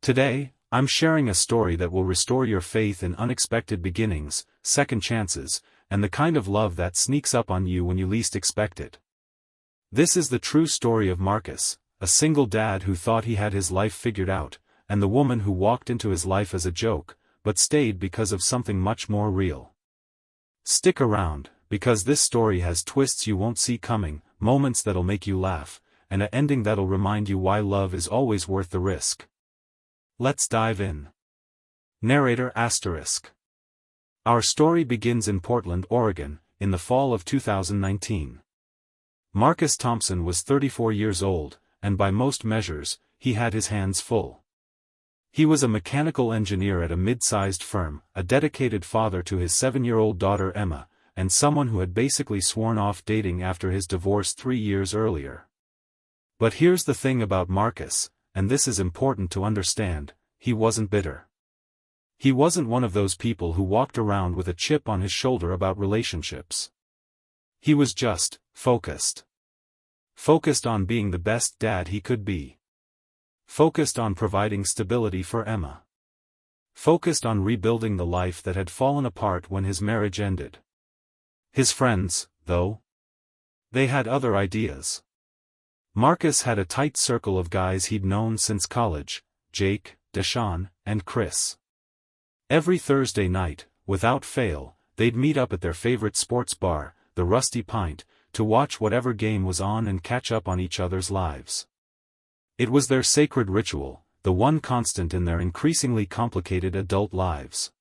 Today, I'm sharing a story that will restore your faith in unexpected beginnings, second chances, and the kind of love that sneaks up on you when you least expect it. This is the true story of Marcus, a single dad who thought he had his life figured out, and the woman who walked into his life as a joke, but stayed because of something much more real. Stick around, because this story has twists you won't see coming, moments that'll make you laugh, and an ending that'll remind you why love is always worth the risk. Let's dive in. Narrator ***. Our story begins in Portland, Oregon, in the fall of 2019. Marcus Thompson was 34 years old, and by most measures, he had his hands full. He was a mechanical engineer at a mid-sized firm, a dedicated father to his 7-year-old daughter Emma, and someone who had basically sworn off dating after his divorce 3 years earlier. But here's the thing about Marcus, and this is important to understand: he wasn't bitter. He wasn't one of those people who walked around with a chip on his shoulder about relationships. He was just focused. Focused on being the best dad he could be. Focused on providing stability for Emma. Focused on rebuilding the life that had fallen apart when his marriage ended. His friends, though? They had other ideas. Marcus had a tight circle of guys he'd known since college: Jake, Deshaun, and Chris. Every Thursday night, without fail, they'd meet up at their favorite sports bar, the Rusty Pint, to watch whatever game was on and catch up on each other's lives. It was their sacred ritual, the one constant in their increasingly complicated adult lives.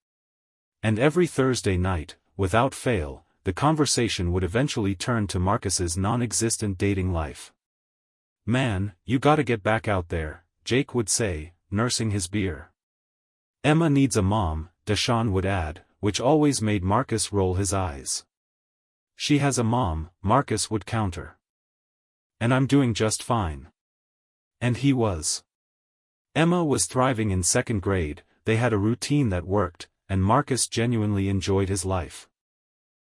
And every Thursday night, without fail, the conversation would eventually turn to Marcus's non-existent dating life. "Man, you gotta get back out there," Jake would say, nursing his beer. "Emma needs a mom," Deshaun would add, which always made Marcus roll his eyes. "She has a mom," Marcus would counter. "And I'm doing just fine." And he was. Emma was thriving in second grade, they had a routine that worked, and Marcus genuinely enjoyed his life.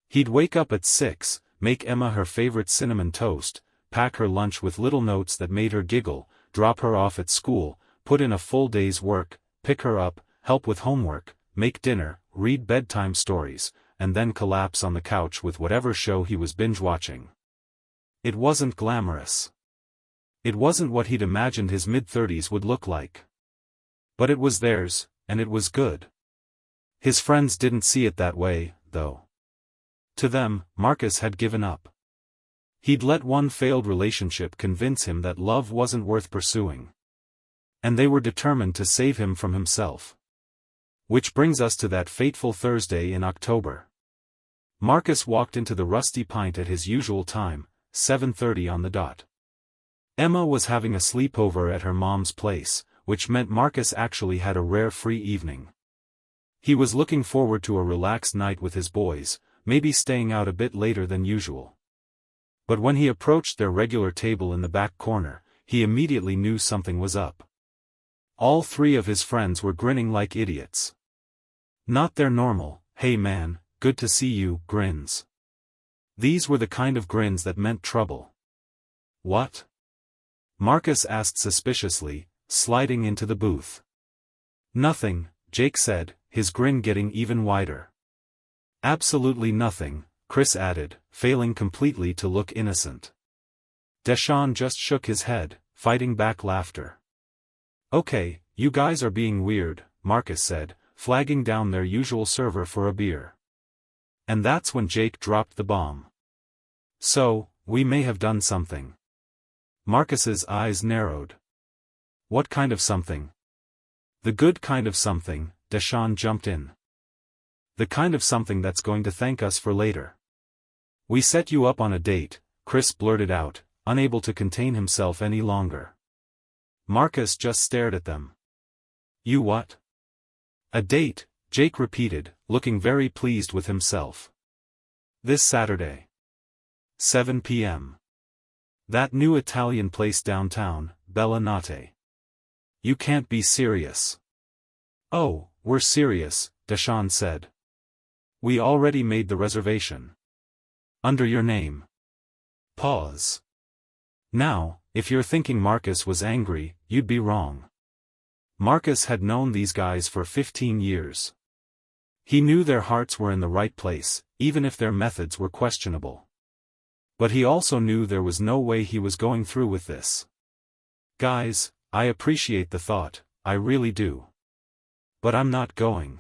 He'd wake up at 6, make Emma her favorite cinnamon toast, pack her lunch with little notes that made her giggle, drop her off at school, put in a full day's work, pick her up, help with homework, make dinner, read bedtime stories, and then collapse on the couch with whatever show he was binge-watching. It wasn't glamorous. It wasn't what he'd imagined his mid-30s would look like. But it was theirs, and it was good. His friends didn't see it that way, though. To them, Marcus had given up. He'd let one failed relationship convince him that love wasn't worth pursuing. And they were determined to save him from himself. Which brings us to that fateful Thursday in October. Marcus walked into the Rusty Pint at his usual time, 7:30 on the dot. Emma was having a sleepover at her mom's place, which meant Marcus actually had a rare free evening. He was looking forward to a relaxed night with his boys, maybe staying out a bit later than usual. But when he approached their regular table in the back corner, he immediately knew something was up. All three of his friends were grinning like idiots. Not their normal, "Hey man, good to see you," grins. These were the kind of grins that meant trouble. "What?" Marcus asked suspiciously, sliding into the booth. "Nothing," Jake said, his grin getting even wider. "Absolutely nothing," Chris added, failing completely to look innocent. Deshaun just shook his head, fighting back laughter. "Okay, you guys are being weird," Marcus said, flagging down their usual server for a beer. And that's when Jake dropped the bomb. "So, we may have done something." Marcus's eyes narrowed. "What kind of something?" "The good kind of something," Deshaun jumped in. "The kind of something that's going to thank us for later." "We set you up on a date," Chris blurted out, unable to contain himself any longer. Marcus just stared at them. "You what?" "A date," Jake repeated, looking very pleased with himself. "This Saturday. 7 p.m. That new Italian place downtown, Bella Notte." "You can't be serious." "Oh, we're serious," Deshaun said. "We already made the reservation. Under your name." Pause. Now, if you're thinking Marcus was angry, you'd be wrong. Marcus had known these guys for 15 years. He knew their hearts were in the right place, even if their methods were questionable. But he also knew there was no way he was going through with this. Guys, I appreciate the thought, I really do. But I'm not going.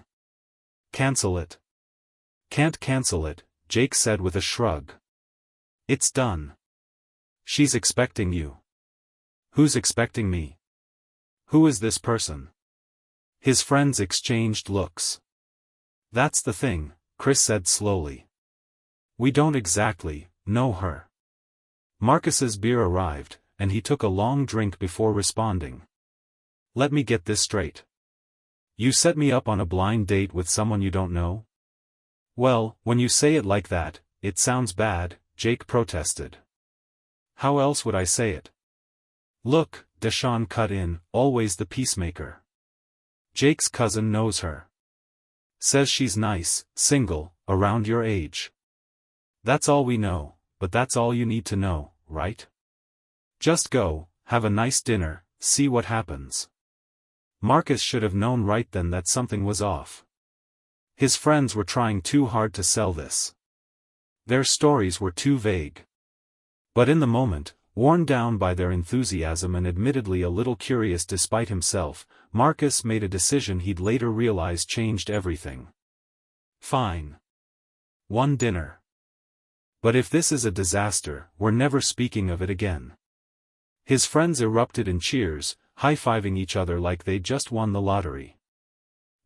Cancel it. Can't cancel it, Jake said with a shrug. It's done. She's expecting you. Who's expecting me? Who is this person? His friends exchanged looks. That's the thing, Chris said slowly. We don't exactly know her. Marcus's beer arrived, and he took a long drink before responding. Let me get this straight. You set me up on a blind date with someone you don't know? Well, when you say it like that, it sounds bad, Jake protested. How else would I say it? Look, Deshaun cut in, always the peacemaker. Jake's cousin knows her. Says she's nice, single, around your age. That's all we know, but that's all you need to know, right? Just go, have a nice dinner, see what happens. Marcus should have known right then that something was off. His friends were trying too hard to sell this. Their stories were too vague. But in the moment, worn down by their enthusiasm and admittedly a little curious despite himself, Marcus made a decision he'd later realize changed everything. Fine. One dinner. But if this is a disaster, we're never speaking of it again. His friends erupted in cheers, high-fiving each other like they'd just won the lottery.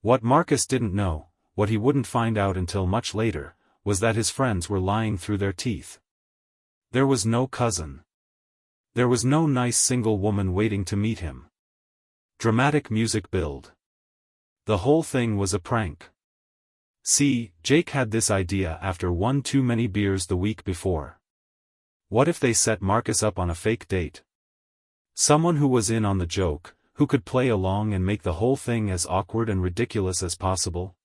What Marcus didn't know, what he wouldn't find out until much later, was that his friends were lying through their teeth. There was no cousin. There was no nice single woman waiting to meet him. Dramatic music build. The whole thing was a prank. See, Jake had this idea after one too many beers the week before. What if they set Marcus up on a fake date? Someone who was in on the joke, who could play along and make the whole thing as awkward and ridiculous as possible?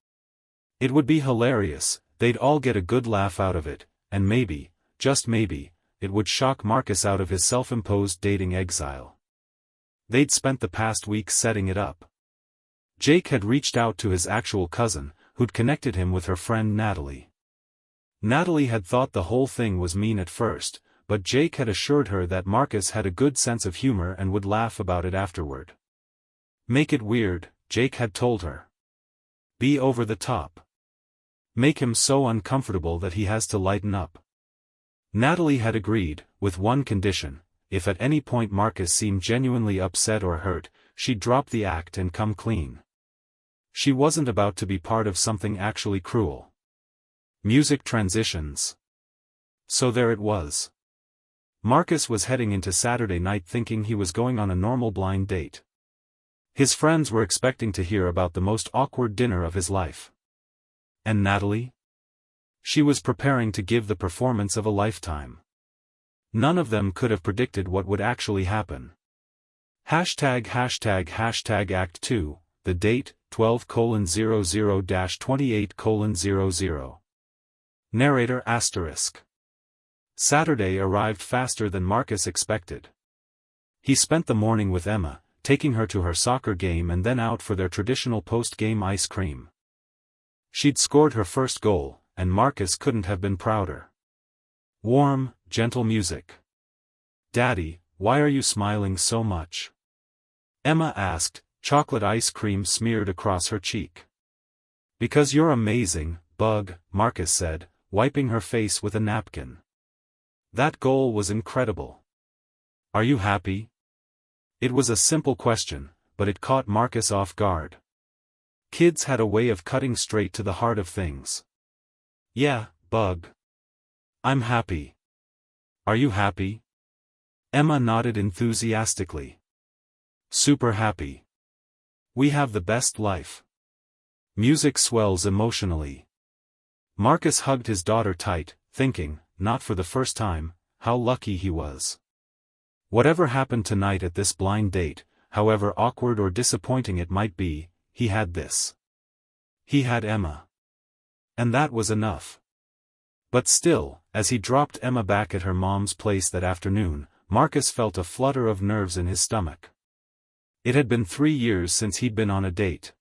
It would be hilarious, they'd all get a good laugh out of it, and maybe, just maybe, it would shock Marcus out of his self-imposed dating exile. They'd spent the past week setting it up. Jake had reached out to his actual cousin, who'd connected him with her friend Natalie. Natalie had thought the whole thing was mean at first, but Jake had assured her that Marcus had a good sense of humor and would laugh about it afterward. Make it weird, Jake had told her. Be over the top. Make him so uncomfortable that he has to lighten up. Natalie had agreed, with one condition: if at any point Marcus seemed genuinely upset or hurt, she'd drop the act and come clean. She wasn't about to be part of something actually cruel. Music transitions. So there it was. Marcus was heading into Saturday night thinking he was going on a normal blind date. His friends were expecting to hear about the most awkward dinner of his life. And Natalie? She was preparing to give the performance of a lifetime. None of them could have predicted what would actually happen. Act 2, the date, 12:00-28:00. Narrator **. Saturday arrived faster than Marcus expected. He spent the morning with Emma, taking her to her soccer game and then out for their traditional post-game ice cream. She'd scored her first goal, and Marcus couldn't have been prouder. Warm, gentle music. "Daddy, why are you smiling so much?" Emma asked, chocolate ice cream smeared across her cheek. "Because you're amazing, bug," Marcus said, wiping her face with a napkin. That goal was incredible. "Are you happy?" It was a simple question, but it caught Marcus off guard. Kids had a way of cutting straight to the heart of things. "Yeah, bug. I'm happy." "Are you happy?" Emma nodded enthusiastically. "Super happy. We have the best life." Music swells emotionally. Marcus hugged his daughter tight, thinking, not for the first time, how lucky he was. Whatever happened tonight at this blind date, however awkward or disappointing it might be, he had this. He had Emma. And that was enough. But still, as he dropped Emma back at her mom's place that afternoon, Marcus felt a flutter of nerves in his stomach. It had been 3 years since he'd been on a date.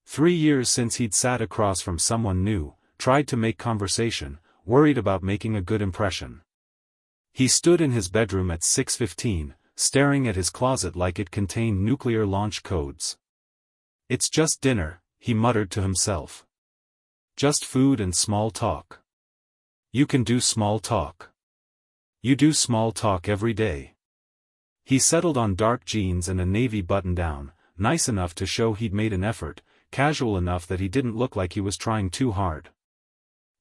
3 years since he'd sat across from someone new, tried to make conversation, worried about making a good impression. He stood in his bedroom at 6:15, staring at his closet like it contained nuclear launch codes. "It's just dinner," he muttered to himself. "Just food and small talk. You can do small talk. You do small talk every day." He settled on dark jeans and a navy button-down, nice enough to show he'd made an effort, casual enough that he didn't look like he was trying too hard.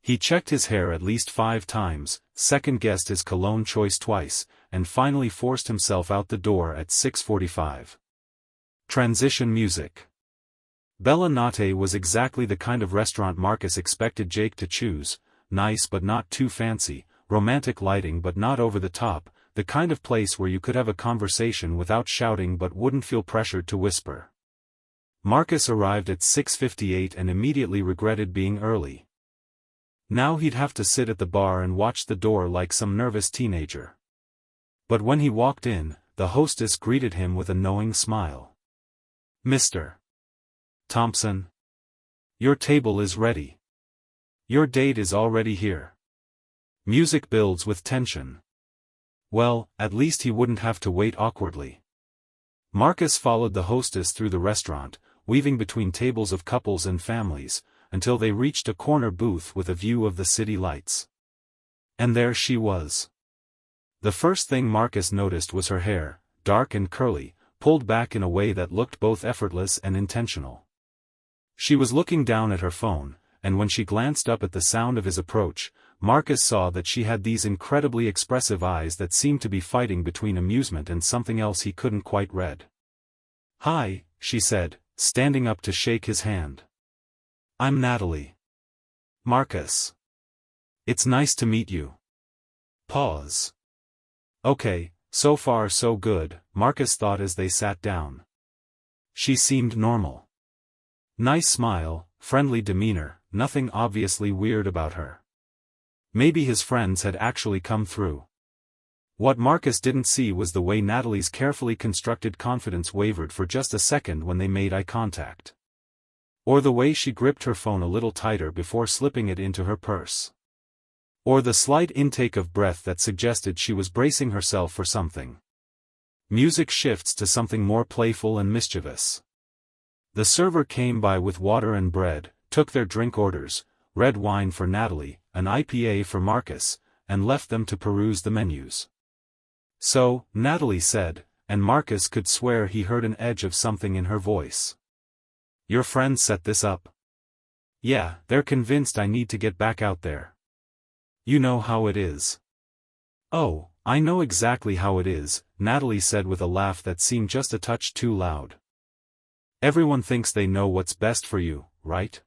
He checked his hair at least 5 times, second-guessed his cologne choice twice, and finally forced himself out the door at 6:45. Transition music. Bella Notte was exactly the kind of restaurant Marcus expected Jake to choose: nice but not too fancy, romantic lighting but not over the top, the kind of place where you could have a conversation without shouting but wouldn't feel pressured to whisper. Marcus arrived at 6:58 and immediately regretted being early. Now he'd have to sit at the bar and watch the door like some nervous teenager. But when he walked in, the hostess greeted him with a knowing smile. "Mr. Thompson. Your table is ready. Your date is already here." Music builds with tension. Well, at least he wouldn't have to wait awkwardly. Marcus followed the hostess through the restaurant, weaving between tables of couples and families, until they reached a corner booth with a view of the city lights. And there she was. The first thing Marcus noticed was her hair, dark and curly, pulled back in a way that looked both effortless and intentional. She was looking down at her phone, and when she glanced up at the sound of his approach, Marcus saw that she had these incredibly expressive eyes that seemed to be fighting between amusement and something else he couldn't quite read. "Hi," she said, standing up to shake his hand. "I'm Natalie." "Marcus. It's nice to meet you." Pause. "Okay, so far so good," Marcus thought as they sat down. She seemed normal. Nice smile, friendly demeanor, nothing obviously weird about her. Maybe his friends had actually come through. What Marcus didn't see was the way Natalie's carefully constructed confidence wavered for just a second when they made eye contact. Or the way she gripped her phone a little tighter before slipping it into her purse. Or the slight intake of breath that suggested she was bracing herself for something. Music shifts to something more playful and mischievous. The server came by with water and bread, took their drink orders, red wine for Natalie, an IPA for Marcus, and left them to peruse the menus. "So," Natalie said, and Marcus could swear he heard an edge of something in her voice. "Your friends set this up?" "Yeah, they're convinced I need to get back out there. You know how it is." "Oh, I know exactly how it is," Natalie said with a laugh that seemed just a touch too loud. "Everyone thinks they know what's best for you, right?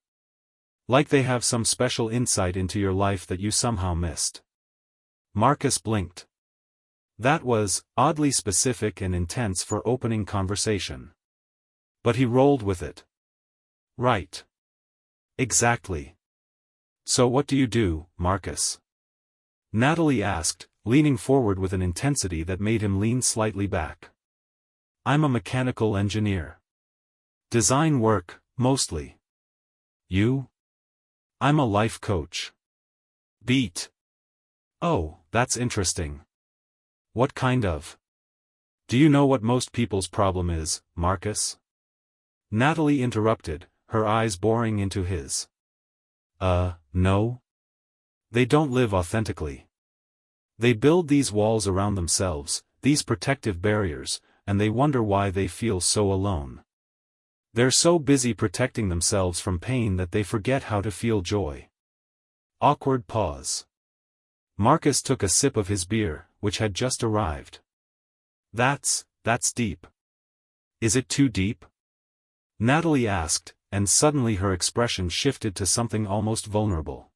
Like they have some special insight into your life that you somehow missed." Marcus blinked. That was oddly specific and intense for opening conversation. But he rolled with it. "Right. Exactly. So what do you do, Marcus?" Natalie asked, leaning forward with an intensity that made him lean slightly back. "I'm a mechanical engineer. Design work, mostly." "You?" "I'm a life coach." "Beat. Oh, that's interesting. What kind of?" "Do you know what most people's problem is, Marcus?" Natalie interrupted, her eyes boring into his. No? They don't live authentically. They build these walls around themselves, these protective barriers, and they wonder why they feel so alone. They're so busy protecting themselves from pain that they forget how to feel joy." Awkward pause. Marcus took a sip of his beer, which had just arrived. That's deep." "Is it too deep?" Natalie asked, and suddenly her expression shifted to something almost vulnerable.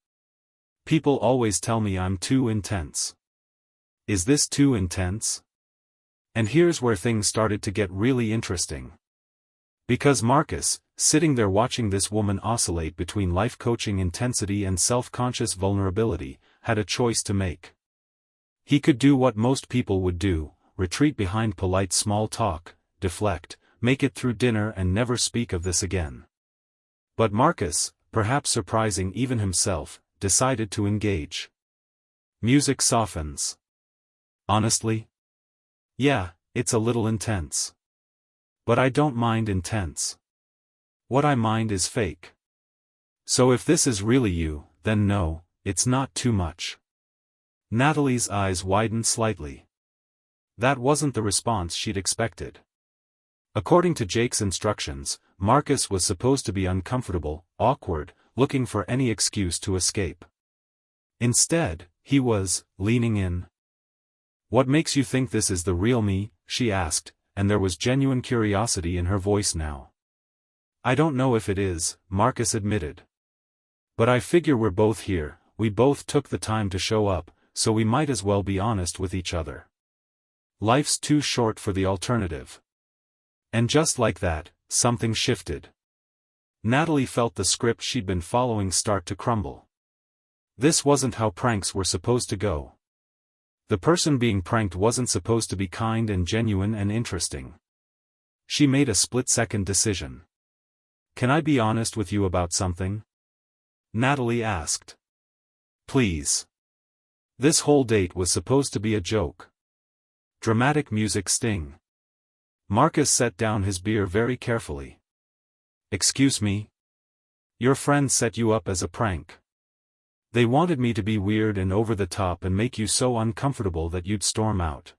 "People always tell me I'm too intense. Is this too intense?" And here's where things started to get really interesting. Because Marcus, sitting there watching this woman oscillate between life coaching intensity and self-conscious vulnerability, had a choice to make. He could do what most people would do, retreat behind polite small talk, deflect, make it through dinner and never speak of this again. But Marcus, perhaps surprising even himself, decided to engage. Music softens. Honestly? Yeah, it's a little intense. But I don't mind intense. What I mind is fake. So if this is really you, then no, it's not too much. Natalie's eyes widened slightly. That wasn't the response she'd expected. According to Jake's instructions, Marcus was supposed to be uncomfortable, awkward, looking for any excuse to escape. Instead, he was, leaning in. "What makes you think this is the real me?" she asked, and there was genuine curiosity in her voice now. "I don't know if it is," Marcus admitted. "But I figure we're both here, we both took the time to show up, so we might as well be honest with each other. Life's too short for the alternative." And just like that, something shifted. Natalie felt the script she'd been following start to crumble. This wasn't how pranks were supposed to go. The person being pranked wasn't supposed to be kind and genuine and interesting. She made a split-second decision. "Can I be honest with you about something?" Natalie asked. "Please." This whole date was supposed to be a joke. Dramatic music sting. Marcus set down his beer very carefully. "Excuse me? Your friends set you up as a prank. They wanted me to be weird and over the top and make you so uncomfortable that you'd storm out.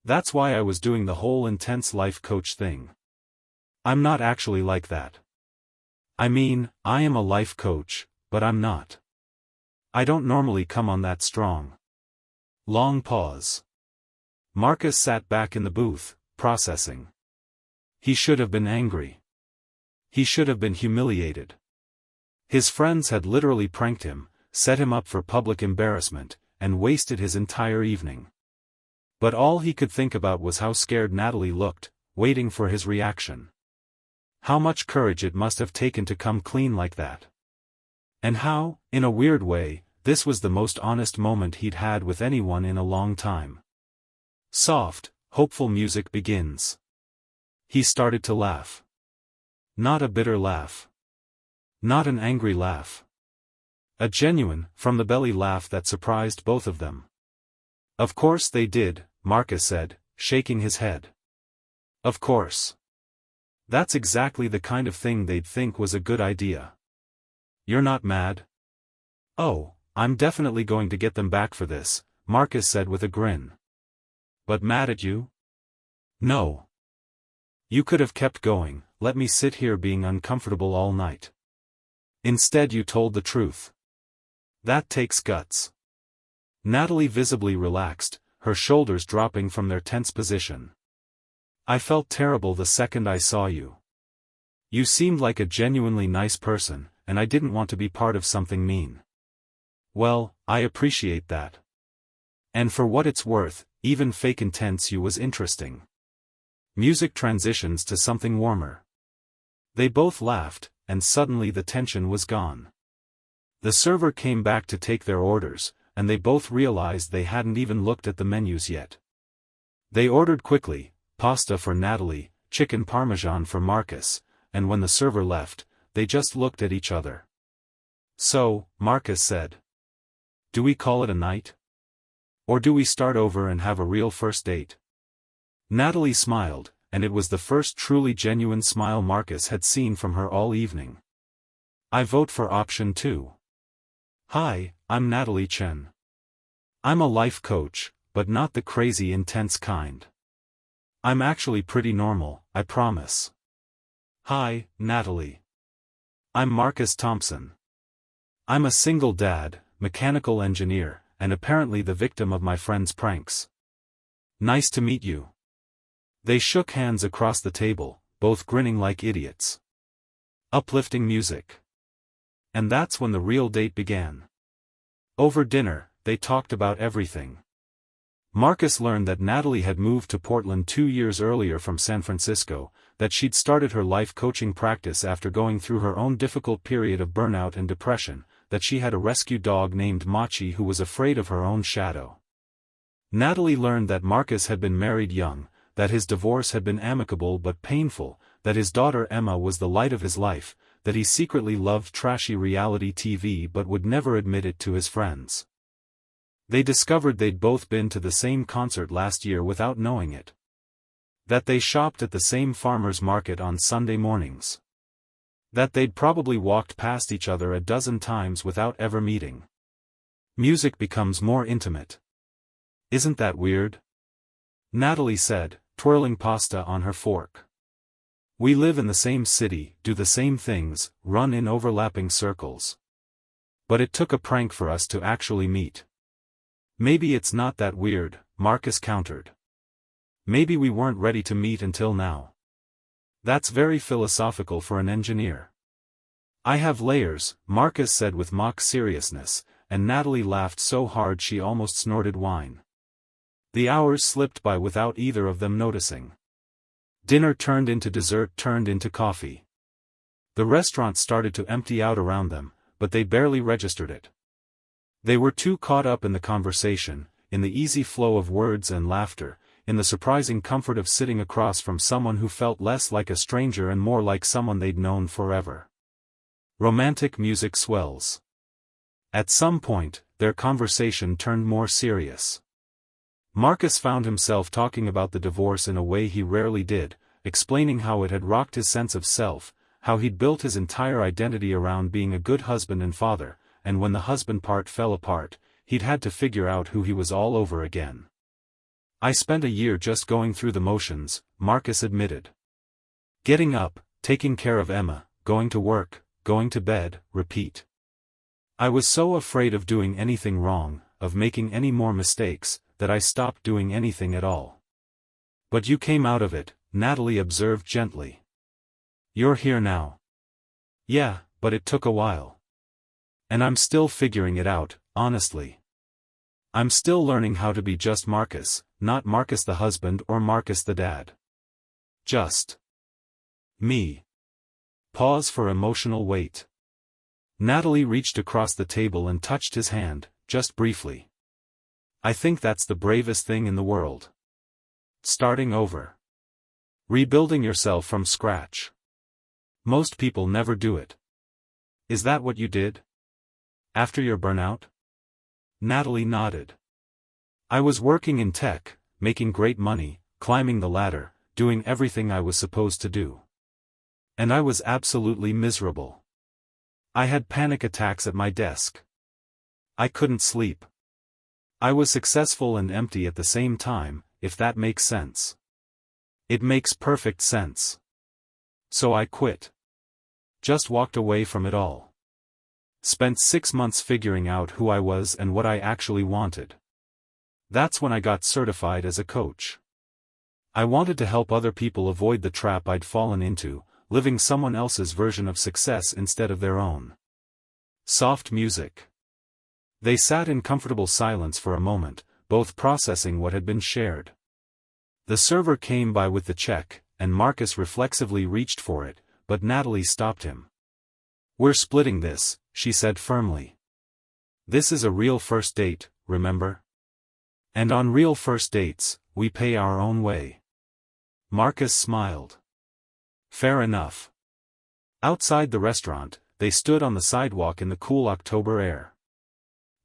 That's why I was doing the whole intense life coach thing. I'm not actually like that. I mean, I am a life coach, but I'm not. I don't normally come on that strong." Long pause. Marcus sat back in the booth, processing. He should have been angry. He should have been humiliated. His friends had literally pranked him, set him up for public embarrassment, and wasted his entire evening. But all he could think about was how scared Natalie looked, waiting for his reaction. How much courage it must have taken to come clean like that. And how, in a weird way, this was the most honest moment he'd had with anyone in a long time. Soft, hopeful music begins. He started to laugh. Not a bitter laugh. Not an angry laugh. A genuine, from-the-belly laugh that surprised both of them. "Of course they did," Marcus said, shaking his head. "Of course. That's exactly the kind of thing they'd think was a good idea. You're not mad?" "Oh, I'm definitely going to get them back for this," Marcus said with a grin. "But mad at you?" "No. You could have kept going, let me sit here being uncomfortable all night. Instead you told the truth. That takes guts." Natalie visibly relaxed, her shoulders dropping from their tense position. "I felt terrible the second I saw you. You seemed like a genuinely nice person, and I didn't want to be part of something mean." "Well, I appreciate that. And for what it's worth, even fake intense you was interesting." Music transitions to something warmer. They both laughed, and suddenly the tension was gone. The server came back to take their orders, and they both realized they hadn't even looked at the menus yet. They ordered quickly, pasta for Natalie, chicken parmesan for Marcus, and when the server left, they just looked at each other. "So," Marcus said. "Do we call it a night? Or do we start over and have a real first date?" Natalie smiled, and it was the first truly genuine smile Marcus had seen from her all evening. "I vote for option 2. Hi, I'm Natalie Chen. I'm a life coach, but not the crazy intense kind. I'm actually pretty normal, I promise. Hi, Natalie. I'm Marcus Thompson. I'm a single dad, mechanical engineer, and apparently the victim of my friend's pranks. Nice to meet you." They shook hands across the table, both grinning like idiots. Uplifting music. And that's when the real date began. Over dinner, they talked about everything. Marcus learned that Natalie had moved to Portland 2 years earlier from San Francisco, that she'd started her life coaching practice after going through her own difficult period of burnout and depression, that she had a rescue dog named Machi who was afraid of her own shadow. Natalie learned that Marcus had been married young, that his divorce had been amicable but painful, that his daughter Emma was the light of his life, that he secretly loved trashy reality TV but would never admit it to his friends. They discovered they'd both been to the same concert last year without knowing it. That they shopped at the same farmer's market on Sunday mornings. That they'd probably walked past each other a dozen times without ever meeting. Music becomes more intimate. Isn't that weird? Natalie said, twirling pasta on her fork. We live in the same city, do the same things, run in overlapping circles. But it took a prank for us to actually meet. Maybe it's not that weird, Marcus countered. Maybe we weren't ready to meet until now. That's very philosophical for an engineer. I have layers, Marcus said with mock seriousness, and Natalie laughed so hard she almost snorted wine. The hours slipped by without either of them noticing. Dinner turned into dessert turned into coffee. The restaurant started to empty out around them, but they barely registered it. They were too caught up in the conversation, in the easy flow of words and laughter, in the surprising comfort of sitting across from someone who felt less like a stranger and more like someone they'd known forever. Romantic music swells. At some point, their conversation turned more serious. Marcus found himself talking about the divorce in a way he rarely did, explaining how it had rocked his sense of self, how he'd built his entire identity around being a good husband and father, and when the husband part fell apart, he'd had to figure out who he was all over again. I spent a year just going through the motions, Marcus admitted. Getting up, taking care of Emma, going to work, going to bed, repeat. I was so afraid of doing anything wrong, of making any more mistakes, that I stopped doing anything at all. But you came out of it, Natalie observed gently. You're here now. Yeah, but it took a while. And I'm still figuring it out, honestly. I'm still learning how to be just Marcus, not Marcus the husband or Marcus the dad. Just me. Pause for emotional weight. Natalie reached across the table and touched his hand, just briefly. I think that's the bravest thing in the world. Starting over. Rebuilding yourself from scratch. Most people never do it. Is that what you did? After your burnout? Natalie nodded. I was working in tech, making great money, climbing the ladder, doing everything I was supposed to do. And I was absolutely miserable. I had panic attacks at my desk. I couldn't sleep. I was successful and empty at the same time, if that makes sense. It makes perfect sense. So I quit. Just walked away from it all. Spent 6 months figuring out who I was and what I actually wanted. That's when I got certified as a coach. I wanted to help other people avoid the trap I'd fallen into, living someone else's version of success instead of their own. Soft music. They sat in comfortable silence for a moment, both processing what had been shared. The server came by with the check, and Marcus reflexively reached for it, but Natalie stopped him. We're splitting this, she said firmly. This is a real first date, remember? And on real first dates, we pay our own way. Marcus smiled. Fair enough. Outside the restaurant, they stood on the sidewalk in the cool October air.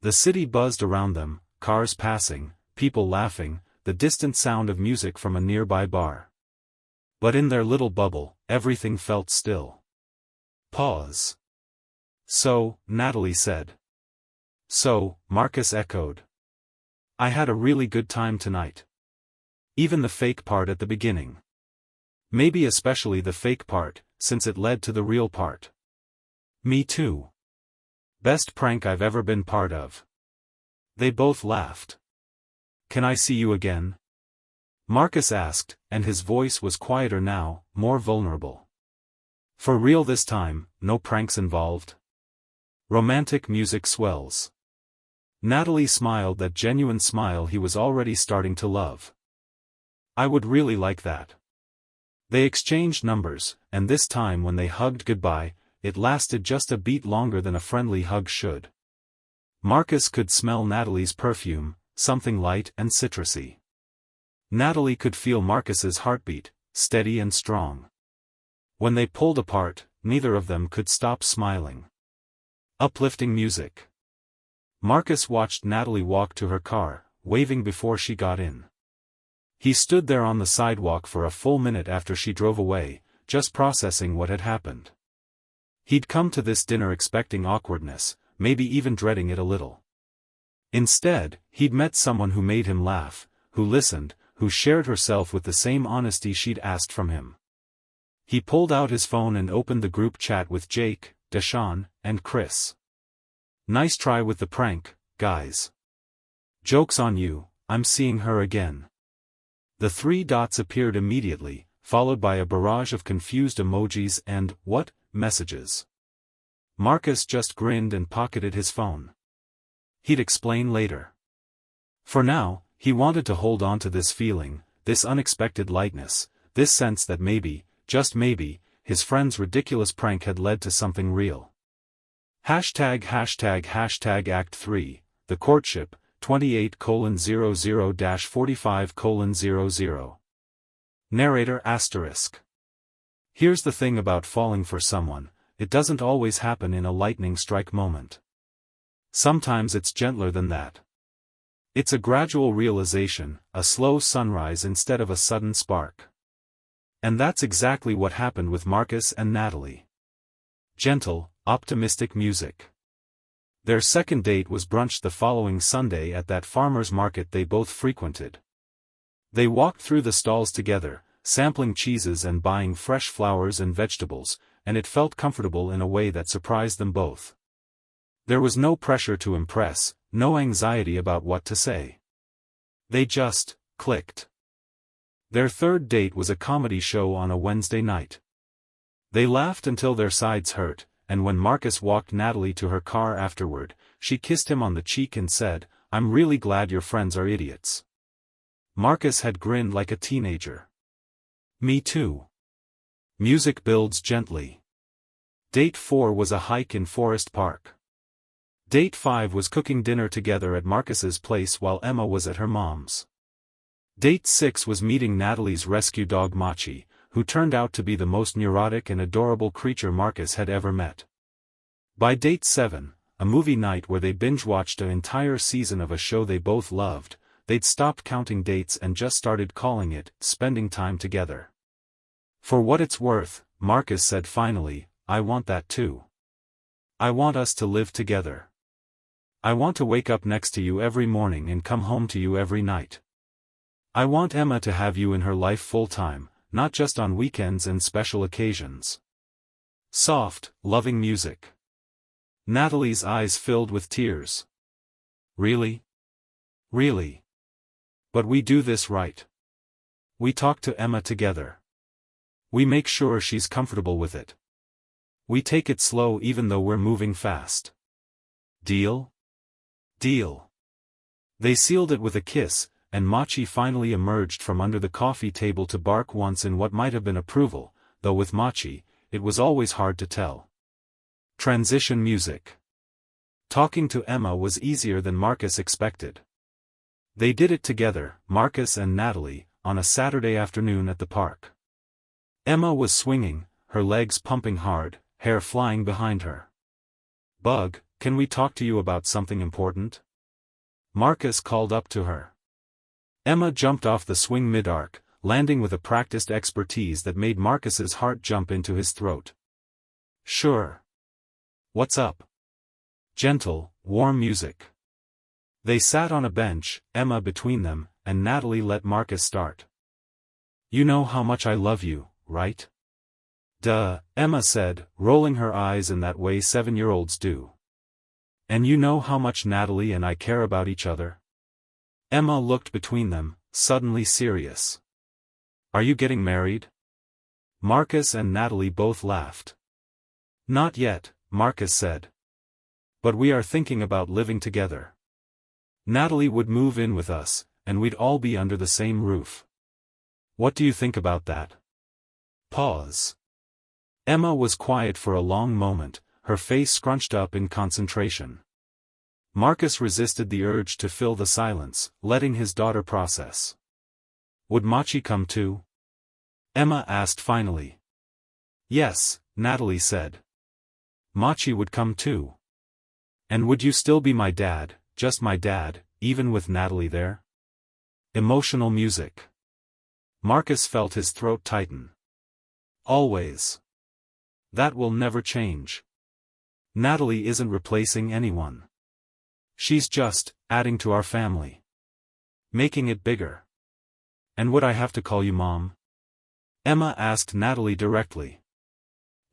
The city buzzed around them, cars passing, people laughing, the distant sound of music from a nearby bar. But in their little bubble, everything felt still. Pause. So, Natalie said. So, Marcus echoed. I had a really good time tonight. Even the fake part at the beginning. Maybe especially the fake part, since it led to the real part. Me too. Best prank I've ever been part of. They both laughed. Can I see you again? Marcus asked, and his voice was quieter now, more vulnerable. For real this time, no pranks involved? Romantic music swells. Natalie smiled that genuine smile he was already starting to love. I would really like that. They exchanged numbers, and this time when they hugged goodbye, it lasted just a beat longer than a friendly hug should. Marcus could smell Natalie's perfume, something light and citrusy. Natalie could feel Marcus's heartbeat, steady and strong. When they pulled apart, neither of them could stop smiling. Uplifting music. Marcus watched Natalie walk to her car, waving before she got in. He stood there on the sidewalk for a full minute after she drove away, just processing what had happened. He'd come to this dinner expecting awkwardness, maybe even dreading it a little. Instead, he'd met someone who made him laugh, who listened, who shared herself with the same honesty she'd asked from him. He pulled out his phone and opened the group chat with Jake, Deshaun, and Chris. "Nice try with the prank, guys. Joke's on you, I'm seeing her again." The 3 dots appeared immediately, followed by a barrage of confused emojis and, "What?" messages. Marcus just grinned and pocketed his phone. He'd explain later. For now, he wanted to hold on to this feeling, this unexpected lightness, this sense that maybe, just maybe, his friend's ridiculous prank had led to something real. #### Act 3, The Courtship, 28:00-45:00. Narrator ***. Here's the thing about falling for someone, it doesn't always happen in a lightning strike moment. Sometimes it's gentler than that. It's a gradual realization, a slow sunrise instead of a sudden spark. And that's exactly what happened with Marcus and Natalie. Gentle, optimistic music. Their second date was brunch the following Sunday at that farmer's market they both frequented. They walked through the stalls together, sampling cheeses and buying fresh flowers and vegetables, and it felt comfortable in a way that surprised them both. There was no pressure to impress, no anxiety about what to say. They just clicked. Their third date was a comedy show on a Wednesday night. They laughed until their sides hurt, and when Marcus walked Natalie to her car afterward, she kissed him on the cheek and said, "I'm really glad your friends are idiots." Marcus had grinned like a teenager. "Me too." Music builds gently. Date 4 was a hike in Forest Park. Date 5 was cooking dinner together at Marcus's place while Emma was at her mom's. Date 6 was meeting Natalie's rescue dog Machi, who turned out to be the most neurotic and adorable creature Marcus had ever met. By date 7, a movie night where they binge-watched an entire season of a show they both loved, they'd stopped counting dates and just started calling it spending time together. "For what it's worth," Marcus said finally, "I want that too. I want us to live together. I want to wake up next to you every morning and come home to you every night. I want Emma to have you in her life full-time, not just on weekends and special occasions." Soft, loving music. Natalie's eyes filled with tears. "Really? Really? But we do this right. We talk to Emma together. We make sure she's comfortable with it. We take it slow even though we're moving fast. Deal? Deal." They sealed it with a kiss, and Machi finally emerged from under the coffee table to bark once in what might have been approval, though with Machi, it was always hard to tell. Transition music. Talking to Emma was easier than Marcus expected. They did it together, Marcus and Natalie, on a Saturday afternoon at the park. Emma was swinging, her legs pumping hard, hair flying behind her. "Bug, can we talk to you about something important?" Marcus called up to her. Emma jumped off the swing mid-arc, landing with a practiced expertise that made Marcus's heart jump into his throat. "Sure. What's up?" Gentle, warm music. They sat on a bench, Emma between them, and Natalie let Marcus start. "You know how much I love you, right?" "Duh," Emma said, rolling her eyes in that way 7-year-olds do. "And you know how much Natalie and I care about each other?" Emma looked between them, suddenly serious. "Are you getting married?" Marcus and Natalie both laughed. "Not yet," Marcus said. "But we are thinking about living together. Natalie would move in with us, and we'd all be under the same roof. What do you think about that?" Pause. Emma was quiet for a long moment, her face scrunched up in concentration. Marcus resisted the urge to fill the silence, letting his daughter process. Would Machi come too? Emma asked finally. Yes, Natalie said. Machi would come too. And would you still be my dad, just my dad, even with Natalie there? Emotional music. Marcus felt his throat tighten. Always. That will never change. Natalie isn't replacing anyone. She's just adding to our family. Making it bigger. And would I have to call you Mom? Emma asked Natalie directly.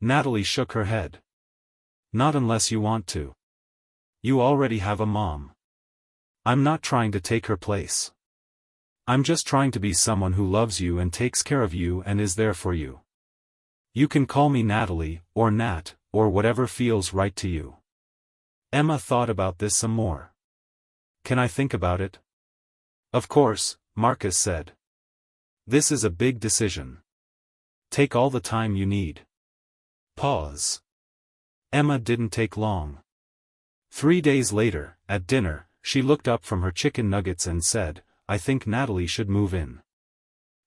Natalie shook her head. Not unless you want to. You already have a mom. I'm not trying to take her place. I'm just trying to be someone who loves you and takes care of you and is there for you. You can call me Natalie, or Nat, or whatever feels right to you. Emma thought about this some more. Can I think about it? Of course, Marcus said. This is a big decision. Take all the time you need. Pause. Emma didn't take long. 3 days later, at dinner, she looked up from her chicken nuggets and said, I think Natalie should move in.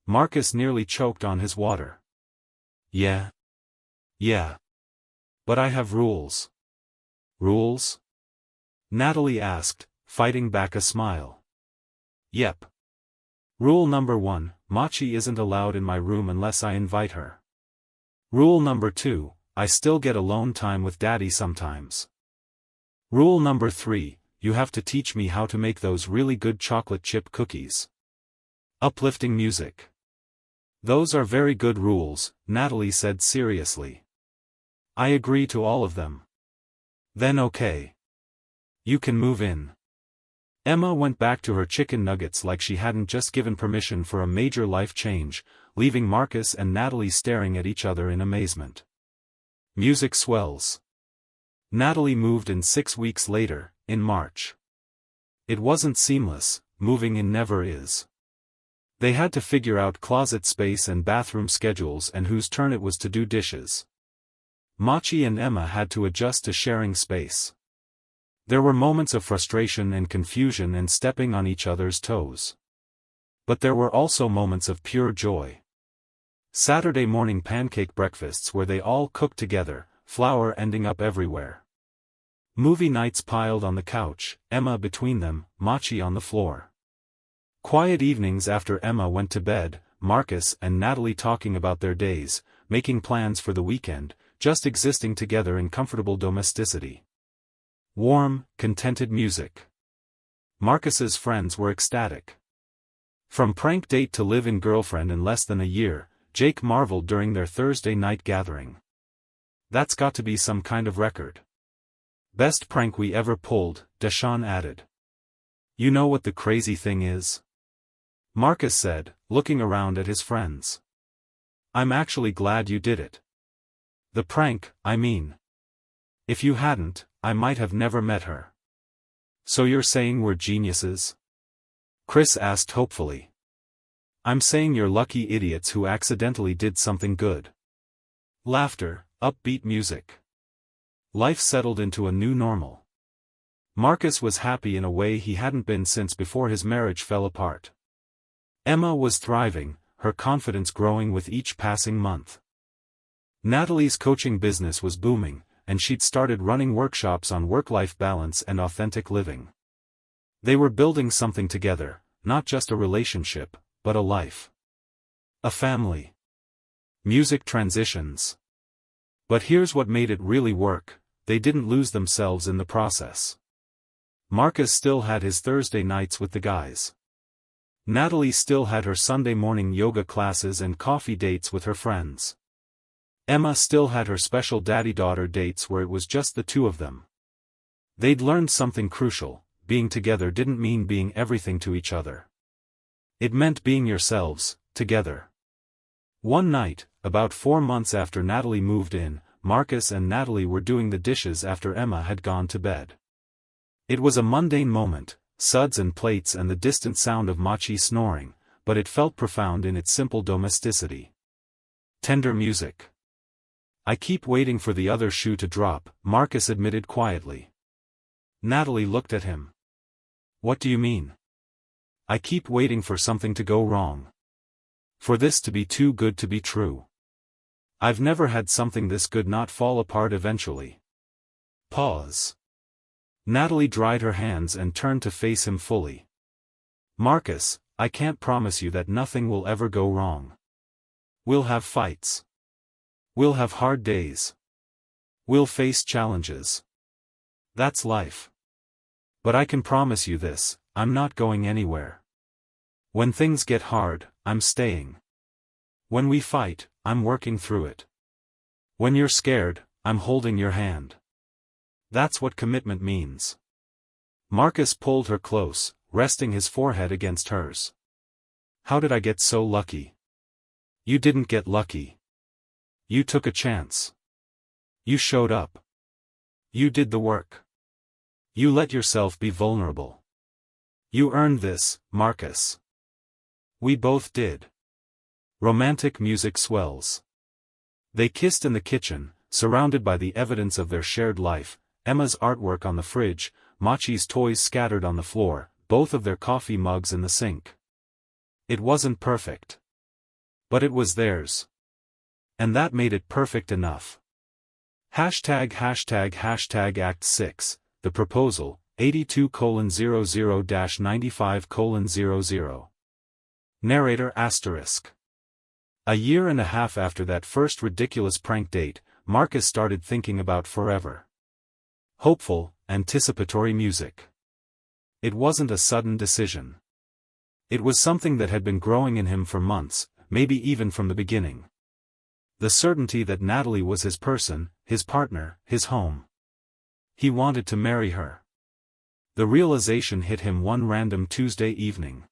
Marcus nearly choked on his water. Yeah. But I have rules. Rules? Natalie asked, fighting back a smile. Yep. Rule number 1, Machi isn't allowed in my room unless I invite her. Rule number 2, I still get alone time with Daddy sometimes. Rule number 3, you have to teach me how to make those really good chocolate chip cookies. Uplifting music. Those are very good rules, Natalie said seriously. I agree to all of them. Then okay. You can move in. Emma went back to her chicken nuggets like she hadn't just given permission for a major life change, leaving Marcus and Natalie staring at each other in amazement. Music swells. Natalie moved in 6 weeks later, in March. It wasn't seamless, moving in never is. They had to figure out closet space and bathroom schedules and whose turn it was to do dishes. Machi and Emma had to adjust to sharing space. There were moments of frustration and confusion and stepping on each other's toes. But there were also moments of pure joy. Saturday morning pancake breakfasts where they all cooked together, flour ending up everywhere. Movie nights piled on the couch, Emma between them, Machi on the floor. Quiet evenings after Emma went to bed, Marcus and Natalie talking about their days, making plans for the weekend, just existing together in comfortable domesticity. Warm, contented music. Marcus's friends were ecstatic. From prank date to live-in girlfriend in less than a year, Jake marveled during their Thursday night gathering. That's got to be some kind of record. Best prank we ever pulled, Deshaun added. You know what the crazy thing is? Marcus said, looking around at his friends. I'm actually glad you did it. The prank, I mean. If you hadn't, I might have never met her. So you're saying we're geniuses? Chris asked hopefully. I'm saying you're lucky idiots who accidentally did something good. Laughter, upbeat music. Life settled into a new normal. Marcus was happy in a way he hadn't been since before his marriage fell apart. Emma was thriving, her confidence growing with each passing month. Natalie's coaching business was booming, and she'd started running workshops on work-life balance and authentic living. They were building something together, not just a relationship, but a life. A family. Music transitions. But here's what made it really work, they didn't lose themselves in the process. Marcus still had his Thursday nights with the guys. Natalie still had her Sunday morning yoga classes and coffee dates with her friends. Emma still had her special daddy-daughter dates where it was just the two of them. They'd learned something crucial, being together didn't mean being everything to each other. It meant being yourselves, together. One night, about 4 months after Natalie moved in, Marcus and Natalie were doing the dishes after Emma had gone to bed. It was a mundane moment, suds and plates and the distant sound of Machi snoring, but it felt profound in its simple domesticity. Tender music. I keep waiting for the other shoe to drop, Marcus admitted quietly. Natalie looked at him. What do you mean? I keep waiting for something to go wrong. For this to be too good to be true. I've never had something this good not fall apart eventually. Pause. Natalie dried her hands and turned to face him fully. Marcus, I can't promise you that nothing will ever go wrong. We'll have fights. We'll have hard days. We'll face challenges. That's life. But I can promise you this, I'm not going anywhere. When things get hard, I'm staying. When we fight, I'm working through it. When you're scared, I'm holding your hand. That's what commitment means. Marcus pulled her close, resting his forehead against hers. How did I get so lucky? You didn't get lucky. You took a chance. You showed up. You did the work. You let yourself be vulnerable. You earned this, Marcus. We both did. Romantic music swells. They kissed in the kitchen, surrounded by the evidence of their shared life, Emma's artwork on the fridge, Machi's toys scattered on the floor, both of their coffee mugs in the sink. It wasn't perfect. But it was theirs. And that made it perfect enough. Act 6, the proposal, 82:00-95:00. Narrator *. A year and a half after that first ridiculous prank date, Marcus started thinking about forever. Hopeful, anticipatory music. It wasn't a sudden decision. It was something that had been growing in him for months, maybe even from the beginning. The certainty that Natalie was his person, his partner, his home. He wanted to marry her. The realization hit him one random Tuesday evening.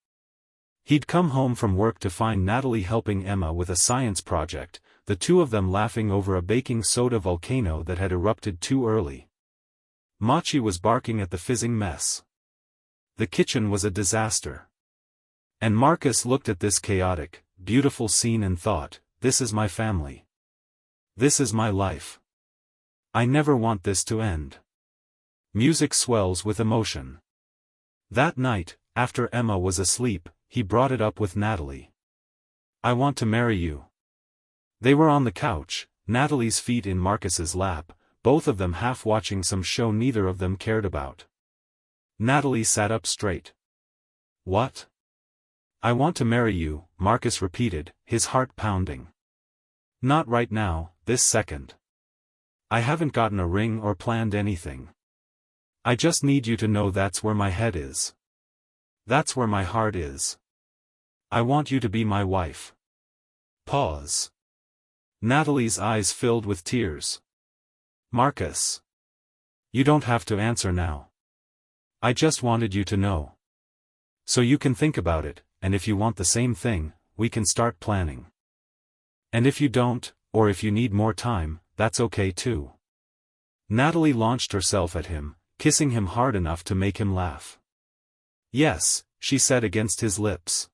He'd come home from work to find Natalie helping Emma with a science project, the two of them laughing over a baking soda volcano that had erupted too early. Machi was barking at the fizzing mess. The kitchen was a disaster. And Marcus looked at this chaotic, beautiful scene and thought, this is my family. This is my life. I never want this to end. Music swells with emotion. That night, after Emma was asleep, he brought it up with Natalie. I want to marry you. They were on the couch, Natalie's feet in Marcus's lap, both of them half watching some show neither of them cared about. Natalie sat up straight. What? I want to marry you, Marcus repeated, his heart pounding. Not right now, this second. I haven't gotten a ring or planned anything. I just need you to know that's where my head is. That's where my heart is. I want you to be my wife. Pause. Natalie's eyes filled with tears. Marcus. You don't have to answer now. I just wanted you to know. So you can think about it, and if you want the same thing, we can start planning. And if you don't, or if you need more time, that's okay too. Natalie launched herself at him, kissing him hard enough to make him laugh. Yes, she said against his lips.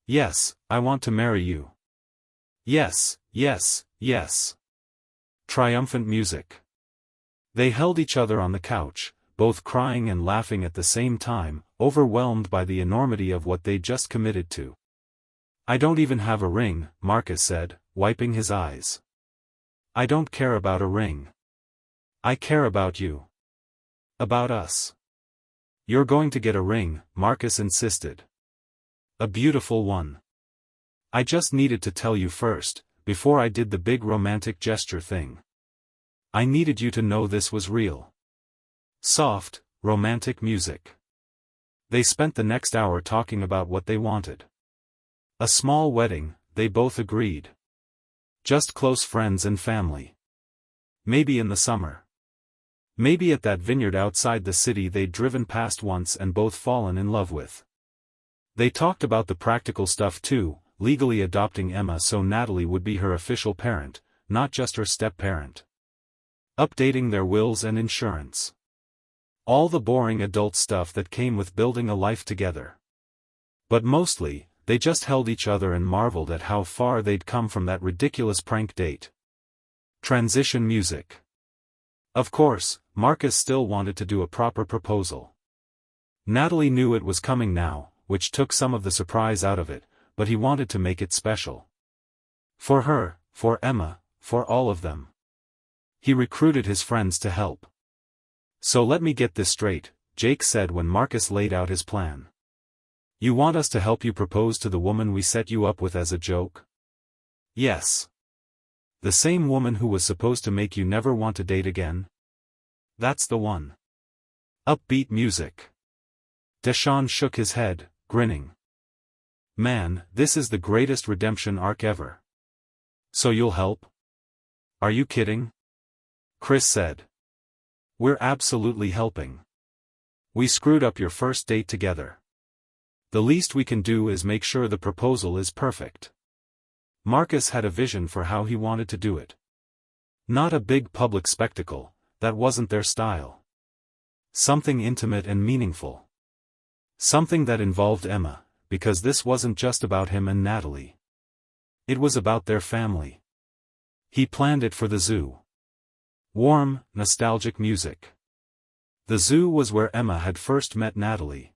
Yes, I want to marry you. Yes, yes, yes. Triumphant music. They held each other on the couch, both crying and laughing at the same time, overwhelmed by the enormity of what they'd just committed to. I don't even have a ring, Marcus said, wiping his eyes. I don't care about a ring. I care about you. About us. You're going to get a ring, Marcus insisted. A beautiful one. I just needed to tell you first, before I did the big romantic gesture thing. I needed you to know this was real. Soft, romantic music. They spent the next hour talking about what they wanted. A small wedding, they both agreed. Just close friends and family. Maybe in the summer. Maybe at that vineyard outside the city they'd driven past once and both fallen in love with. They talked about the practical stuff too, legally adopting Emma so Natalie would be her official parent, not just her step-parent. Updating their wills and insurance. All the boring adult stuff that came with building a life together. But mostly, they just held each other and marveled at how far they'd come from that ridiculous prank date. Transition music. Of course, Marcus still wanted to do a proper proposal. Natalie knew it was coming now, which took some of the surprise out of it, but he wanted to make it special. For her, for Emma, for all of them. He recruited his friends to help. "So let me get this straight," Jake said when Marcus laid out his plan. "You want us to help you propose to the woman we set you up with as a joke?" "Yes. The same woman who was supposed to make you never want to date again?" "That's the one." Upbeat music. Deshaun shook his head, grinning. "Man, this is the greatest redemption arc ever." "So you'll help?" "Are you kidding?" Chris said. "We're absolutely helping. We screwed up your first date together. The least we can do is make sure the proposal is perfect." Marcus had a vision for how he wanted to do it. Not a big public spectacle, that wasn't their style. Something intimate and meaningful. Something that involved Emma, because this wasn't just about him and Natalie. It was about their family. He planned it for the zoo. Warm, nostalgic music. The zoo was where Emma had first met Natalie.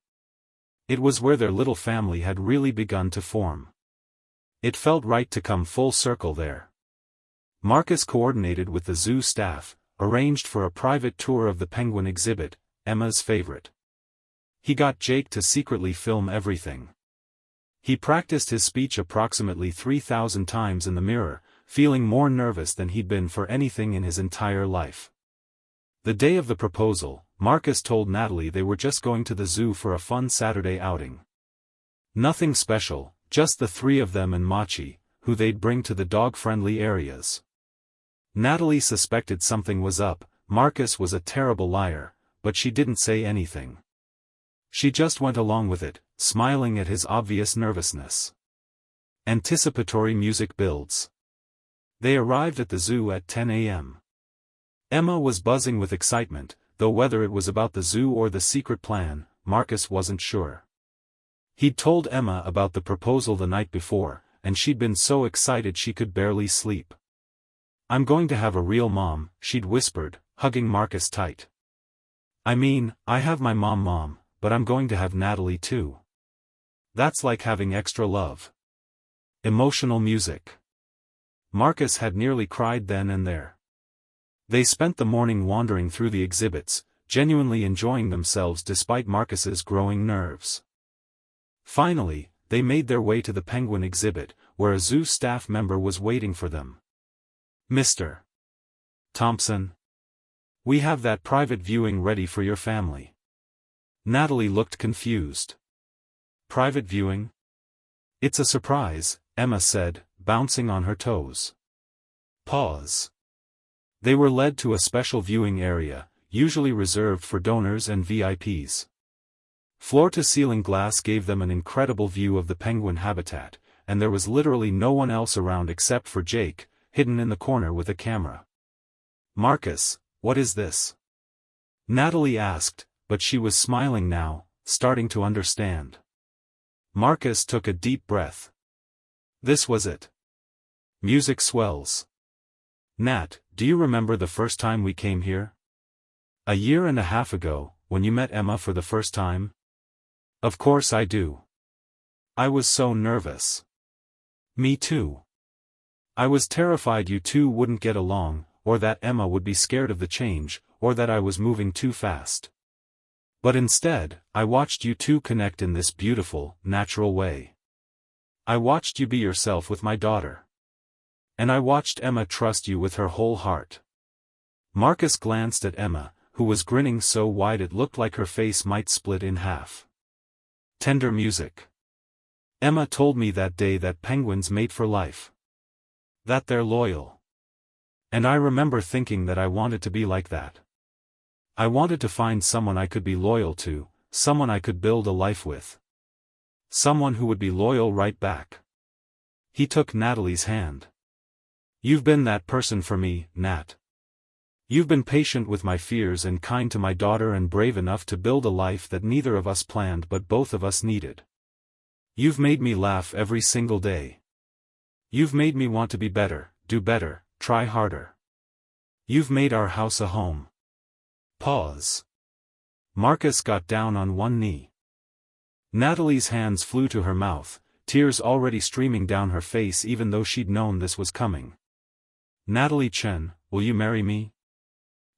It was where their little family had really begun to form. It felt right to come full circle there. Marcus coordinated with the zoo staff, arranged for a private tour of the penguin exhibit, Emma's favorite. He got Jake to secretly film everything. He practiced his speech approximately 3,000 times in the mirror, feeling more nervous than he'd been for anything in his entire life. The day of the proposal, Marcus told Natalie they were just going to the zoo for a fun Saturday outing. Nothing special, just the three of them and Machi, who they'd bring to the dog-friendly areas. Natalie suspected something was up. Marcus was a terrible liar, but she didn't say anything. She just went along with it, smiling at his obvious nervousness. Anticipatory music builds. They arrived at the zoo at 10 a.m. Emma was buzzing with excitement, though whether it was about the zoo or the secret plan, Marcus wasn't sure. He'd told Emma about the proposal the night before, and she'd been so excited she could barely sleep. "I'm going to have a real mom," she'd whispered, hugging Marcus tight. "I mean, I have my mom, but I'm going to have Natalie too. That's like having extra love." Emotional music. Marcus had nearly cried then and there. They spent the morning wandering through the exhibits, genuinely enjoying themselves despite Marcus's growing nerves. Finally, they made their way to the penguin exhibit, where a zoo staff member was waiting for them. "Mr. Thompson? We have that private viewing ready for your family." Natalie looked confused. "Private viewing? It's a surprise," Emma said, bouncing on her toes. Pause. They were led to a special viewing area, usually reserved for donors and VIPs. Floor-to-ceiling glass gave them an incredible view of the penguin habitat, and there was literally no one else around except for Jake, hidden in the corner with a camera. "Marcus, what is this?" Natalie asked, but she was smiling now, starting to understand. Marcus took a deep breath. This was it. Music swells. "Nat, do you remember the first time we came here? A year and a half ago, when you met Emma for the first time?" "Of course I do. I was so nervous." "Me too. I was terrified you two wouldn't get along, or that Emma would be scared of the change, or that I was moving too fast. But instead, I watched you two connect in this beautiful, natural way. I watched you be yourself with my daughter. And I watched Emma trust you with her whole heart." Marcus glanced at Emma, who was grinning so wide it looked like her face might split in half. Tender music. "Emma told me that day that penguins mate for life. That they're loyal. And I remember thinking that I wanted to be like that. I wanted to find someone I could be loyal to, someone I could build a life with. Someone who would be loyal right back." He took Natalie's hand. "You've been that person for me, Nat. You've been patient with my fears and kind to my daughter and brave enough to build a life that neither of us planned but both of us needed. You've made me laugh every single day. You've made me want to be better, do better, try harder. You've made our house a home." Pause. Marcus got down on one knee. Natalie's hands flew to her mouth, tears already streaming down her face even though she'd known this was coming. "Natalie Chen, will you marry me?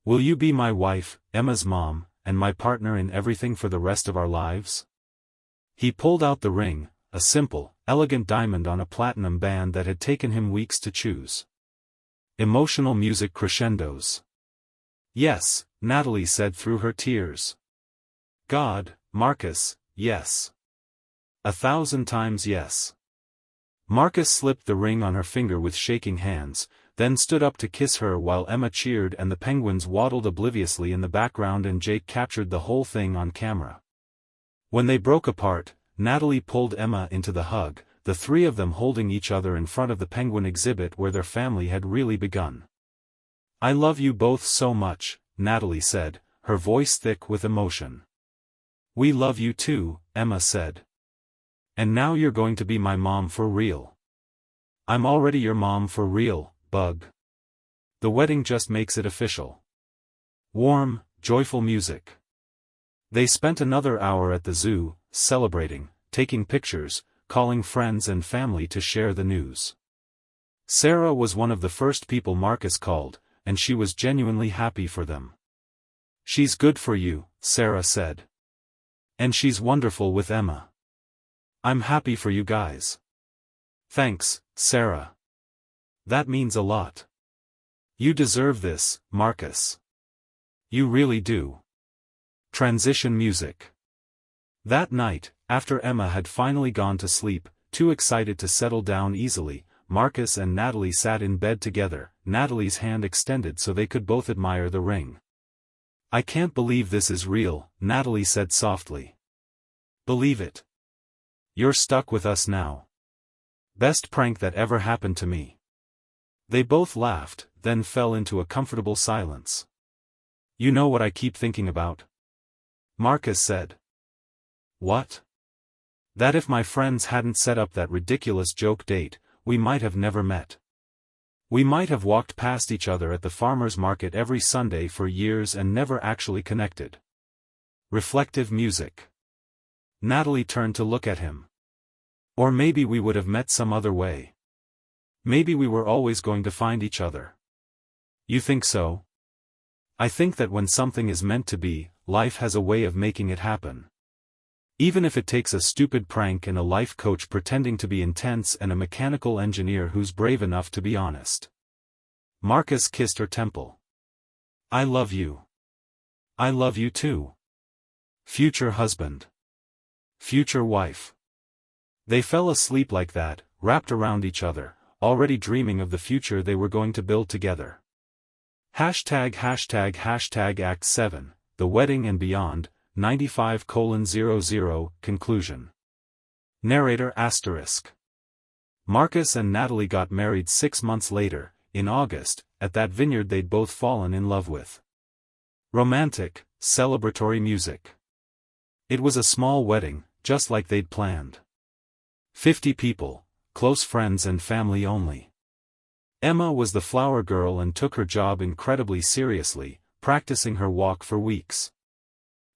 Will you be my wife, Emma's mom, and my partner in everything for the rest of our lives?" He pulled out the ring, a simple, elegant diamond on a platinum band that had taken him weeks to choose. Emotional music crescendos. "Yes," Natalie said through her tears. "God, Marcus, yes. 1,000 times yes." Marcus slipped the ring on her finger with shaking hands, then stood up to kiss her while Emma cheered and the penguins waddled obliviously in the background and Jake captured the whole thing on camera. When they broke apart, Natalie pulled Emma into the hug, the three of them holding each other in front of the penguin exhibit where their family had really begun. "I love you both so much," Natalie said, her voice thick with emotion. "We love you too," Emma said. "And now you're going to be my mom for real." "I'm already your mom for real, Bug. The wedding just makes it official." Warm, joyful music. They spent another hour at the zoo, celebrating, taking pictures, calling friends and family to share the news. Sarah was one of the first people Marcus called, and she was genuinely happy for them. "She's good for you," Sarah said. "And she's wonderful with Emma. I'm happy for you guys." "Thanks, Sarah. That means a lot. You deserve this, Marcus. You really do." Transition music. That night, after Emma had finally gone to sleep, too excited to settle down easily, Marcus and Natalie sat in bed together, Natalie's hand extended so they could both admire the ring. "I can't believe this is real," Natalie said softly. "Believe it. You're stuck with us now. Best prank that ever happened to me." They both laughed, then fell into a comfortable silence. "You know what I keep thinking about?" Marcus said. "What?" "That if my friends hadn't set up that ridiculous joke date, we might have never met. We might have walked past each other at the farmer's market every Sunday for years and never actually connected." Reflective music. Natalie turned to look at him. "Or maybe we would have met some other way. Maybe we were always going to find each other." "You think so?" "I think that when something is meant to be, life has a way of making it happen. Even if it takes a stupid prank and a life coach pretending to be intense and a mechanical engineer who's brave enough to be honest." Marcus kissed her temple. "I love you. I love you too. Future husband. Future wife." They fell asleep like that, wrapped around each other, already dreaming of the future they were going to build together. #Act 7, The Wedding and Beyond, 95:00, Conclusion. Narrator **. Marcus and Natalie got married 6 months later, in August, at that vineyard they'd both fallen in love with. Romantic, celebratory music. It was a small wedding, just like they'd planned. 50 people, close friends and family only. Emma was the flower girl and took her job incredibly seriously, practicing her walk for weeks.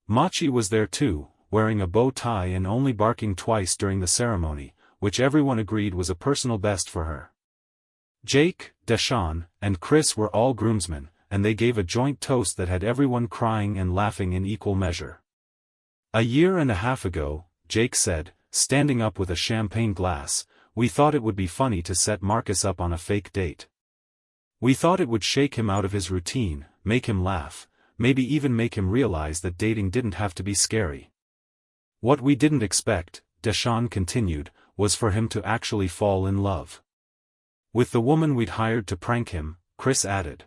Machi was there too, wearing a bow tie and only barking twice during the ceremony, which everyone agreed was a personal best for her. Jake, Deshawn, and Chris were all groomsmen, and they gave a joint toast that had everyone crying and laughing in equal measure. "A year and a half ago," Jake said, standing up with a champagne glass, "we thought it would be funny to set Marcus up on a fake date. We thought it would shake him out of his routine, make him laugh, maybe even make him realize that dating didn't have to be scary. What we didn't expect," Deshawn continued, "was for him to actually fall in love with the woman we'd hired to prank him," Chris added.